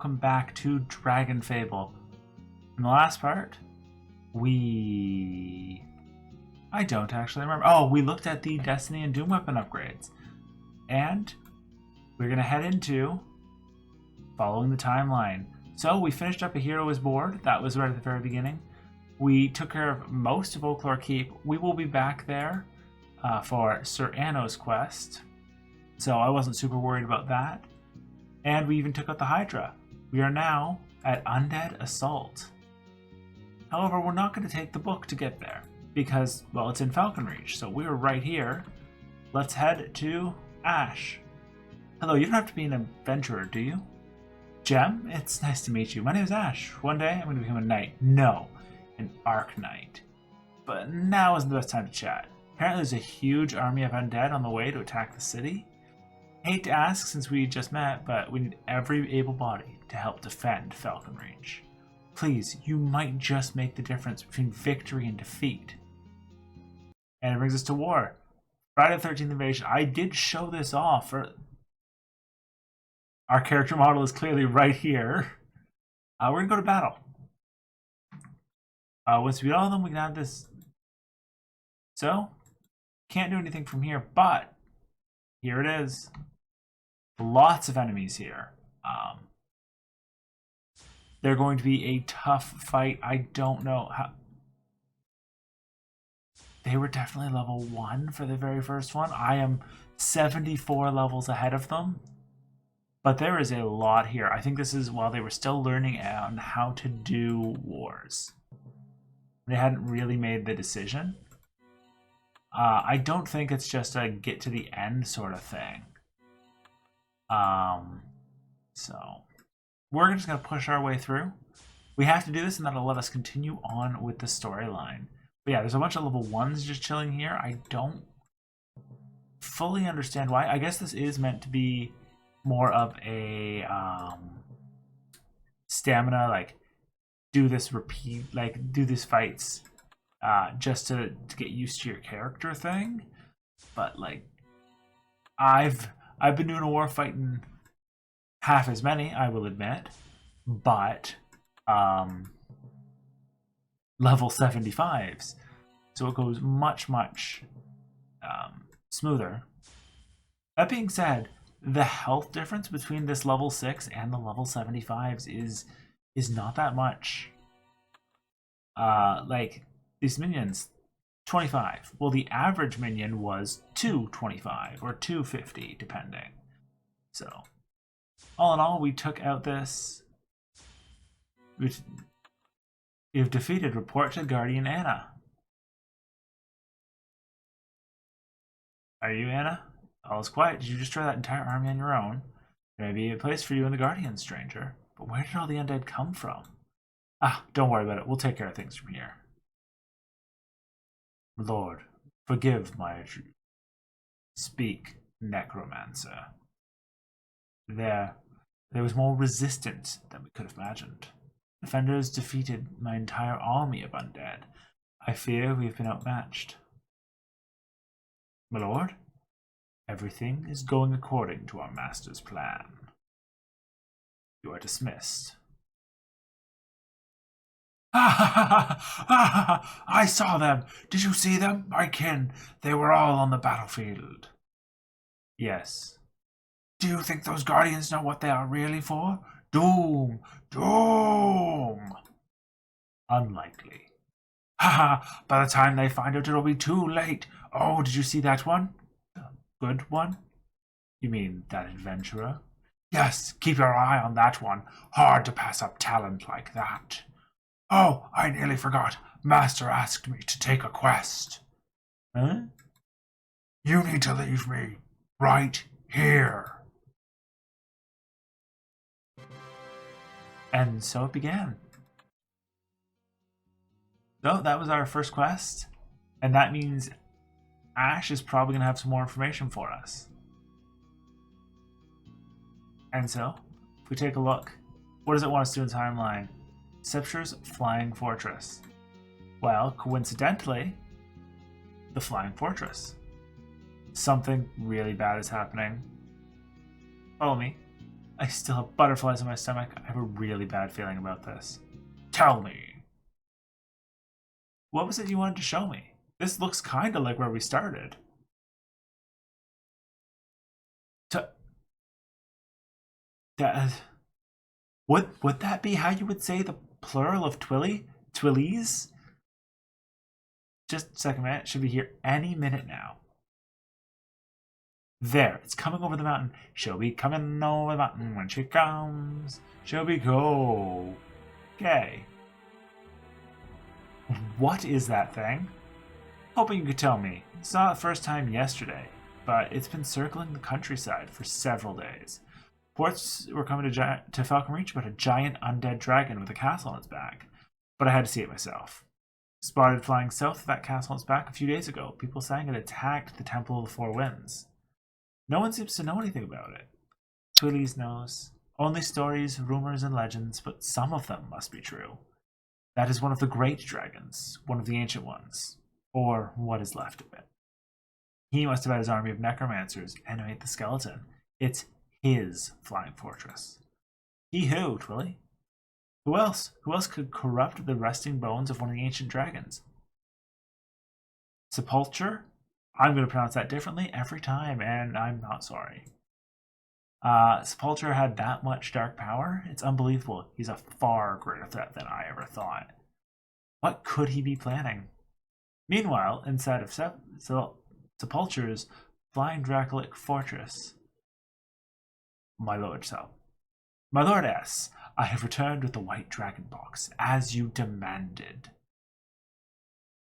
welcome back to Dragonfable. In the last part, I don't actually remember. Oh, we looked at the Destiny and Doom weapon upgrades. And we're going to head into following the timeline. So we finished up a hero is board. That was right at the very beginning. We took care of most of Oaklore Keep. We will be back there for Sir Anno's quest. So I wasn't super worried about that. And we even took out the Hydra. We are now at Undead Assault. However, we're not going to take the book to get there because, well, it's in Falconreach, so we're right here. Let's head to Ash. Hello, you don't have to be an adventurer, do you? Gem, it's nice to meet you. My name is Ash. One day I'm going to become a knight. No, an Arc Knight. But now isn't the best time to chat. Apparently there's a huge army of undead on the way to attack the city. Hate to ask since we just met, but we need every able body to help defend Falconreach. Please, you might just make the difference between victory and defeat. And it brings us to war. Friday the 13th invasion. I did show this off. Our character model is clearly right here. We're going to go to battle. Once we beat all of them, we can have this. So, can't do anything from here, but here it is. Lots of enemies here. They're going to be a tough fight. I don't know how. They were definitely level 1 for the very first one. I am 74 levels ahead of them. But there is a lot here. I think this is while they were still learning on how to do wars. They hadn't really made the decision. I don't think it's just a get to the end sort of thing. So we're just going to push our way through. We have to do this, and that'll let us continue on with the storyline. But yeah, there's a bunch of level 1s just chilling here. I don't fully understand why. I guess this is meant to be more of a stamina, like do this repeat, like do these fights just to get used to your character thing. But like I've been doing a war fighting half as many, I will admit, but level 75s, so it goes much smoother. That being said, the health difference between this level 6 and the level 75s is not that much. Like these minions, 25. Well, the average minion was 225 or 250, depending. So, all in all, we took out this. You've defeated. Report to Guardian Anna. Are you Anna? All is quiet. Did you destroy that entire army on your own? There may be a place for you in the Guardian, stranger. But where did all the undead come from? Don't worry about it. We'll take care of things from here. Lord, forgive my speak, necromancer. There was more resistance than we could have imagined. Defenders defeated my entire army of undead. I fear we have been outmatched. My lord, everything is going according to our master's plan. You are dismissed. I saw them. Did you see them, my kin? They were all on the battlefield. Yes. Do you think those guardians know what they are really for? Doom! Doom! Unlikely. By the time they find out, it'll be too late. Oh, did you see that one? The good one? You mean that adventurer? Yes, keep your eye on that one. Hard to pass up talent like that. Oh, I nearly forgot. Master asked me to take a quest. Huh? You need to leave me right here. And so it began. So that was our first quest. And that means Ash is probably going to have some more information for us. And so, if we take a look, what does it want us to do in the timeline? Sepulchure's Flying Fortress. Well, coincidentally, the Flying Fortress. Something really bad is happening. Follow me. I still have butterflies in my stomach. I have a really bad feeling about this. Tell me. What was it you wanted to show me? This looks kind of like where we started. Would that be how you would say the plural of Twilly? Twillies? Just a second, man. It should be here any minute now. There, it's coming over the mountain. She'll be coming over the mountain when she comes. She'll be go. Okay. What is that thing? Hoping you could tell me. Saw it the first time yesterday, but it's been circling the countryside for several days. Reports were coming to Falcon Reach about a giant undead dragon with a castle on its back, but I had to see it myself. Spotted flying south of that castle on its back a few days ago. People saying it attacked the Temple of the Four Winds. No one seems to know anything about it. Twillies knows. Only stories, rumors, and legends, but some of them must be true. That is one of the great dragons, one of the ancient ones, or what is left of it. He must have had his army of necromancers animate the skeleton. It's his flying fortress. He who, Twilly? Who else? Who else could corrupt the resting bones of one of the ancient dragons? Sepulchure? I'm going to pronounce that differently every time, and I'm not sorry. Sepulchure had that much dark power? It's unbelievable. He's a far greater threat than I ever thought. What could he be planning? Meanwhile, inside of Sepulchure's flying Dracolic fortress, My Lord S, I have returned with the white dragon box, as you demanded.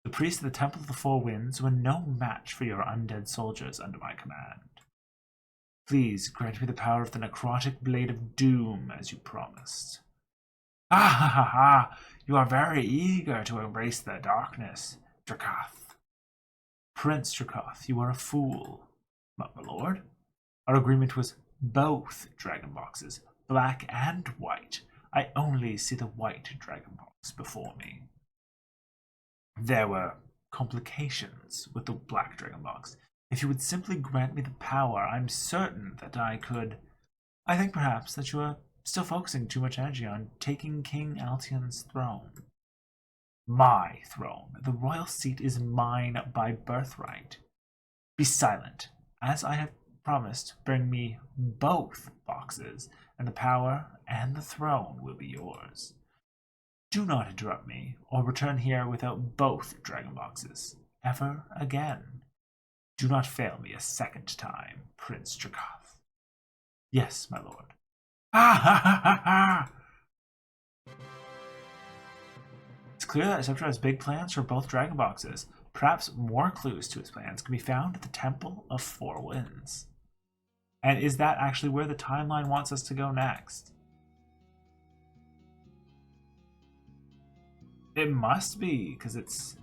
The priests of the Temple of the Four Winds were no match for your undead soldiers under my command. Please grant me the power of the necrotic blade of doom, as you promised. Ah ha ha ha! You are very eager to embrace the darkness, Dracoth. Prince Dracoth, you are a fool. But, my lord, our agreement was both dragon boxes, black and white. I only see the white dragon box before me. There were complications with the black dragon box. If you would simply grant me the power, I'm certain that I could. I think perhaps that you are still focusing too much energy on taking King Altion's throne. My throne. The royal seat is mine by birthright. Be silent. As I have promised, bring me both boxes, and the power and the throne will be yours. Do not interrupt me, or return here without both dragon boxes, ever again. Do not fail me a second time, Prince Dracoth. Yes, my lord. Ah ha ha ha ha! It's clear that Sepulchure has big plans for both dragon boxes. Perhaps more clues to his plans can be found at the Temple of Four Winds. And is that actually where the timeline wants us to go next? It must be, because it's...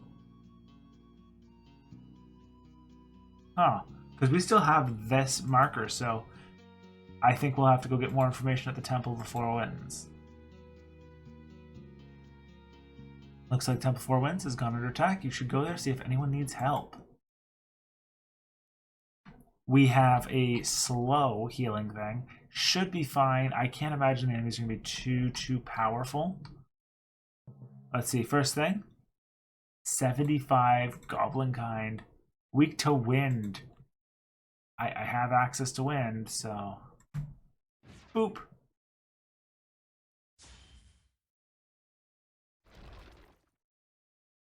Huh. Because we still have this marker, so I think we'll have to go get more information at the Temple of the Four Winds. Looks like Temple of Four Winds has gone under attack. You should go there, see if anyone needs help. We have a slow healing thing. Should be fine. I can't imagine the enemies are going to be too powerful. Let's see. First thing. 75 Goblin Kind. Weak to wind. I have access to wind, so... Boop.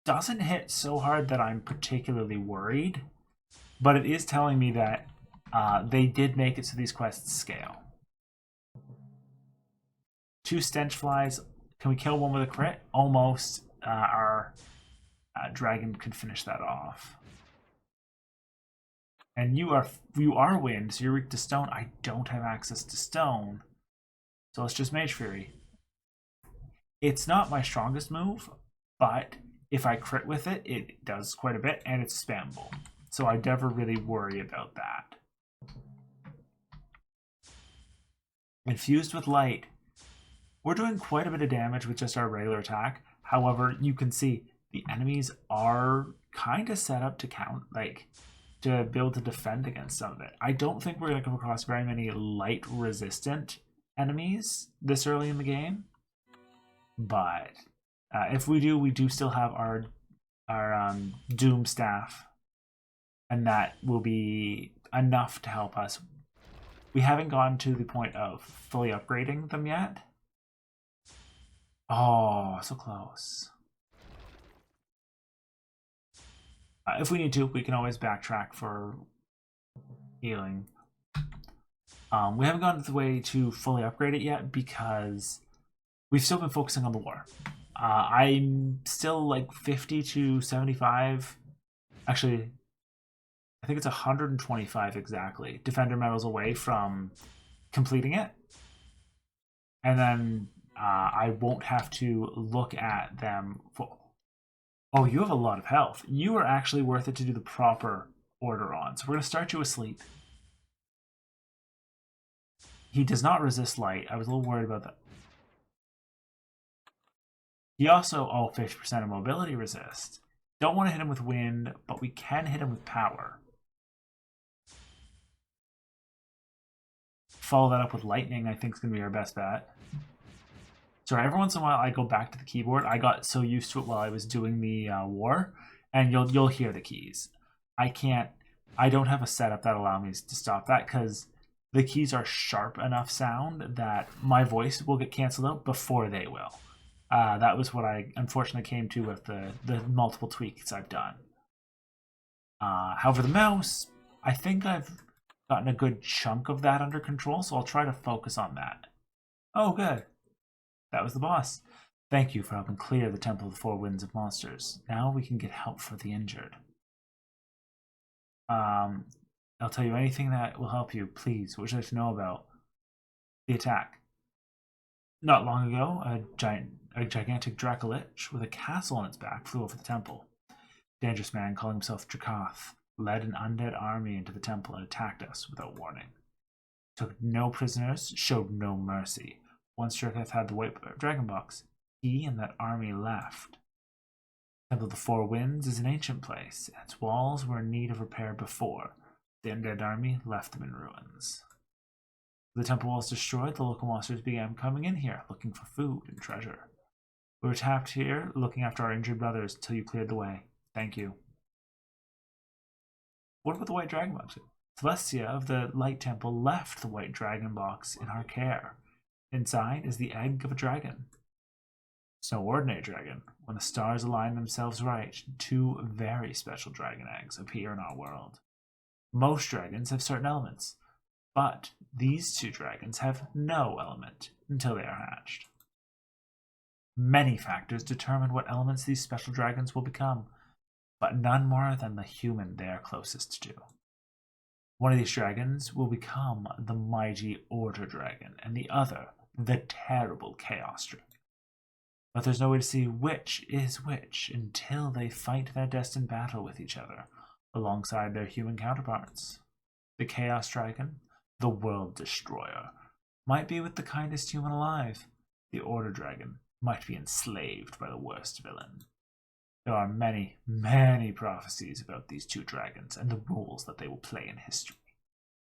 Doesn't hit so hard that I'm particularly worried, but it is telling me that they did make it so these quests scale. 2 stench flies. Can we kill one with a crit? Almost. Our dragon could finish that off. And you are wind, so you're weak to stone. I don't have access to stone, so let's just Mage Fury. It's not my strongest move, but if I crit with it, it does quite a bit, and it's spammable. So I never really worry about that. Infused with light. We're doing quite a bit of damage with just our regular attack. However, you can see the enemies are kind of set up to to be able to defend against some of it. I don't think we're going to come across very many light resistant enemies this early in the game, but if we do, we do still have our Doom staff, and that will be enough to help us. We haven't gotten to the point of fully upgrading them yet. Oh, so close. If we need to, we can always backtrack for healing. We haven't gotten to the way to fully upgrade it yet because we've still been focusing on the war. I'm still like 50 to 75. Actually, I think it's 125 exactly. Defender medals away from completing it. And then I won't have to look at them. Oh, you have a lot of health. You are actually worth it to do the proper order on. So we're going to start you asleep. He does not resist light. I was a little worried about that. He also, 50% of mobility resist. Don't want to hit him with wind, but we can hit him with power. Follow that up with lightning, I think is going to be our best bet. Sorry, every once in a while I go back to the keyboard. I got so used to it while I was doing the war, and you'll hear the keys. I don't have a setup that allows me to stop that because the keys are sharp enough sound that my voice will get canceled out before they will. That was what I unfortunately came to with the multiple tweaks I've done. However, the mouse, I think I've gotten a good chunk of that under control, so I'll try to focus on that. Oh, good. That was the boss. Thank you for helping clear the Temple of the Four Winds of monsters. Now we can get help for the injured. I'll tell you anything that will help you. Please, what would you like to know about the attack? Not long ago, a gigantic Dracolich with a castle on its back flew over the temple. Dangerous man calling himself Dracoth led an undead army into the temple and attacked us without warning. Took no prisoners, showed no mercy. Once Dracoth had the white dragon box, he and that army left. Temple of the Four Winds is an ancient place, and its walls were in need of repair before. The undead army left them in ruins. The temple was destroyed, the local monsters began coming in here, looking for food and treasure. We were trapped here, looking after our injured brothers, until you cleared the way. Thank you. What about the white dragon box? Celestia of the Light Temple left the white dragon box in our care. Inside is the egg of a dragon. It's no ordinary dragon. When the stars align themselves right, two very special dragon eggs appear in our world. Most dragons have certain elements, but these two dragons have no element until they are hatched. Many factors determine what elements these special dragons will become, but none more than the human they are closest to. One of these dragons will become the mighty Order Dragon, and the other, the terrible Chaos Dragon. But there's no way to see which is which until they fight their destined battle with each other, alongside their human counterparts. The Chaos Dragon, the World Destroyer, might be with the kindest human alive. The Order Dragon might be enslaved by the worst villain. There are many, many prophecies about these two dragons and the roles that they will play in history.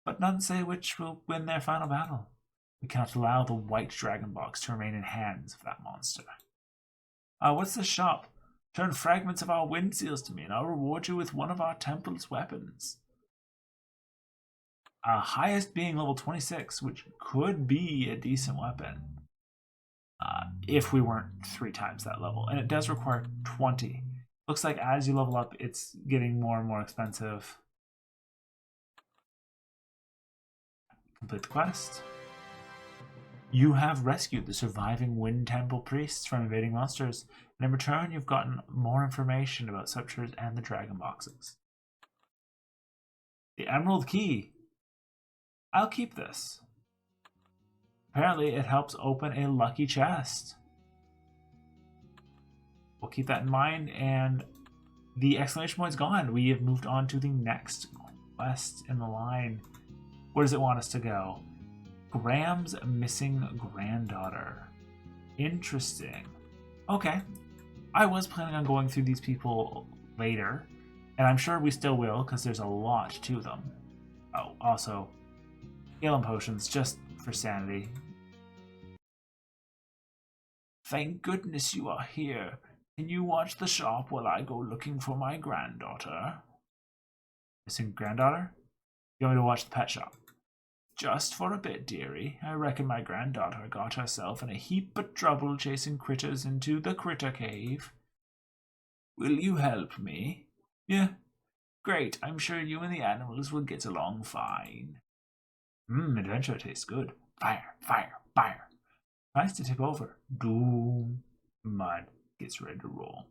But none say which will win their final battle. We cannot allow the white dragon box to remain in hands of that monster. What's this shop? Turn fragments of our wind seals to me, and I'll reward you with one of our temple's weapons. Highest being level 26, which could be a decent weapon. If we weren't 3 times that level. And it does require 20. Looks like as you level up, it's getting more and more expensive. Complete the quest. You have rescued the surviving Wind Temple priests from invading monsters, and in return you've gotten more information about Sepulchre and the dragon boxes. The Emerald Key. I'll keep this. Apparently it helps open a lucky chest. We'll keep that in mind, and the exclamation point's gone. We have moved on to the next quest in the line. Where does it want us to go? Graham's missing granddaughter. Interesting. Okay. I was planning on going through these people later, and I'm sure we still will because there's a lot to them. Oh, also, healing potions just for sanity. Thank goodness you are here. Can you watch the shop while I go looking for my granddaughter? Missing granddaughter? You want me to watch the pet shop? Just for a bit, dearie. I reckon my granddaughter got herself in a heap of trouble chasing critters into the critter cave. Will you help me? Yeah. Great. I'm sure you and the animals will get along fine. Adventure tastes good. Fire, fire, fire. Nice to tip over. Doom. Mud gets ready to roll.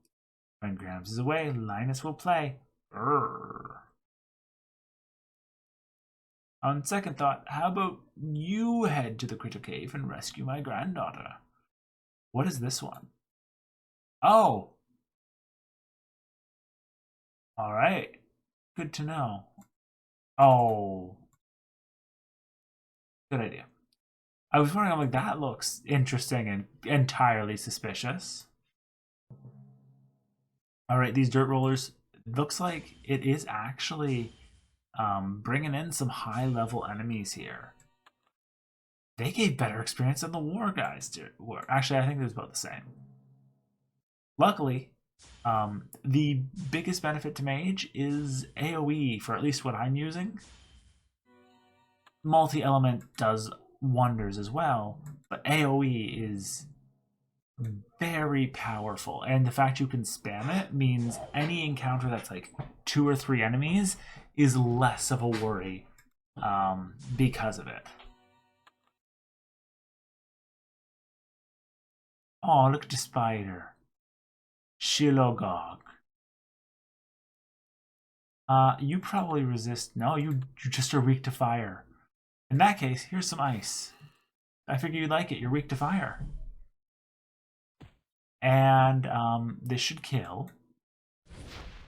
When Grams is away, Linus will play. Urgh. On second thought, how about you head to the critter cave and rescue my granddaughter? What is this one? Oh! Alright. Good to know. Oh. Good idea. I was wondering, I'm like, that looks interesting and entirely suspicious. Alright, these dirt rollers, looks like it is actually bringing in some high-level enemies here. They gave better experience than the war guys did. Actually, I think it was about the same. Luckily, the biggest benefit to Mage is AoE, for at least what I'm using. Multi-element does wonders as well, but AoE is very powerful, and the fact you can spam it means any encounter that's like 2 or 3 enemies is less of a worry because of it. Oh, look at the spider. Shilogog. You probably resist. No, you just are weak to fire. In that case, here's some ice. I figure you'd like it. You're weak to fire. And this should kill.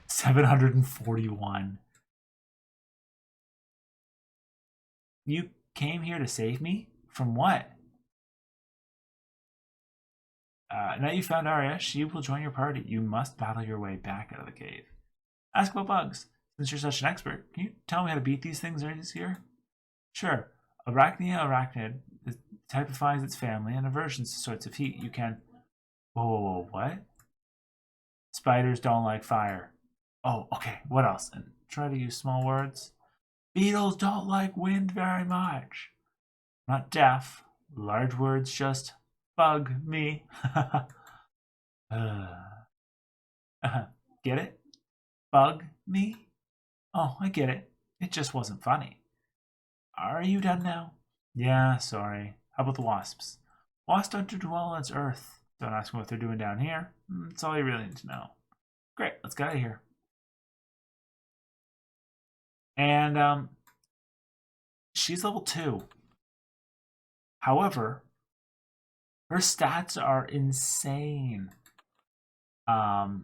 741. You came here to save me? From what? Now you found Arya, she will join your party. You must battle your way back out of the cave. Ask about bugs. Since you're such an expert, can you tell me how to beat these things here? Sure. Arachnia arachnid typifies its family and aversions to sorts of heat. You can... Whoa, what? Spiders don't like fire. Oh, okay. What else? And try to use small words. Beetles don't like wind very much. Not deaf. Large words just bug me. Get it? Bug me? Oh, I get it. It just wasn't funny. Are you done now? Yeah, sorry. How about the wasps? Wasps don't do well on its earth. Don't ask me what they're doing down here. That's all you really need to know. Great, let's get out of here. And she's level 2. However, her stats are insane. Because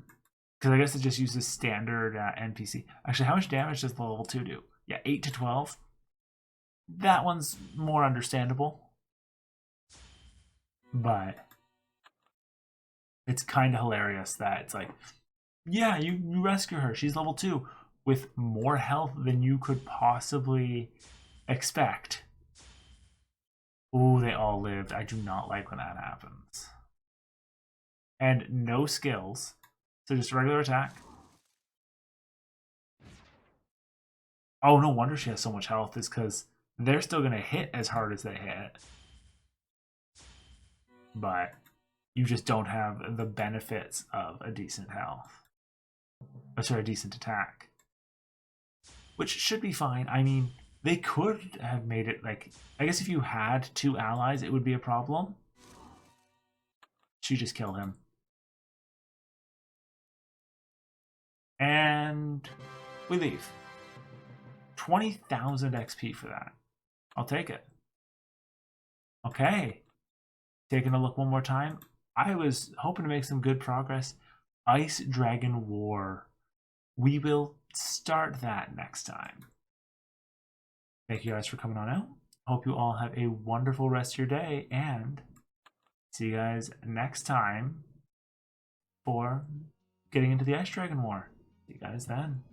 I guess it just uses standard NPC. Actually, how much damage does the level 2 do? Yeah, 8 to 12. That one's more understandable. But it's kind of hilarious that it's like, yeah, you rescue her. She's level 2 with more health than you could possibly expect. Ooh, they all lived. I do not like when that happens. And no skills. So just regular attack. Oh, no wonder she has so much health. Is because they're still going to hit as hard as they hit. But you just don't have the benefits of a decent health. Or sorry, a decent attack. Which should be fine. I mean, they could have made it like... I guess if you had 2 allies, it would be a problem. She just killed him. And we leave. 20,000 XP for that. I'll take it. Okay. Taking a look one more time. I was hoping to make some good progress. Ice Dragon War. We will start that next time. Thank you guys for coming on out. Hope you all have a wonderful rest of your day, and see you guys next time for getting into the Ice Dragon War. See you guys then.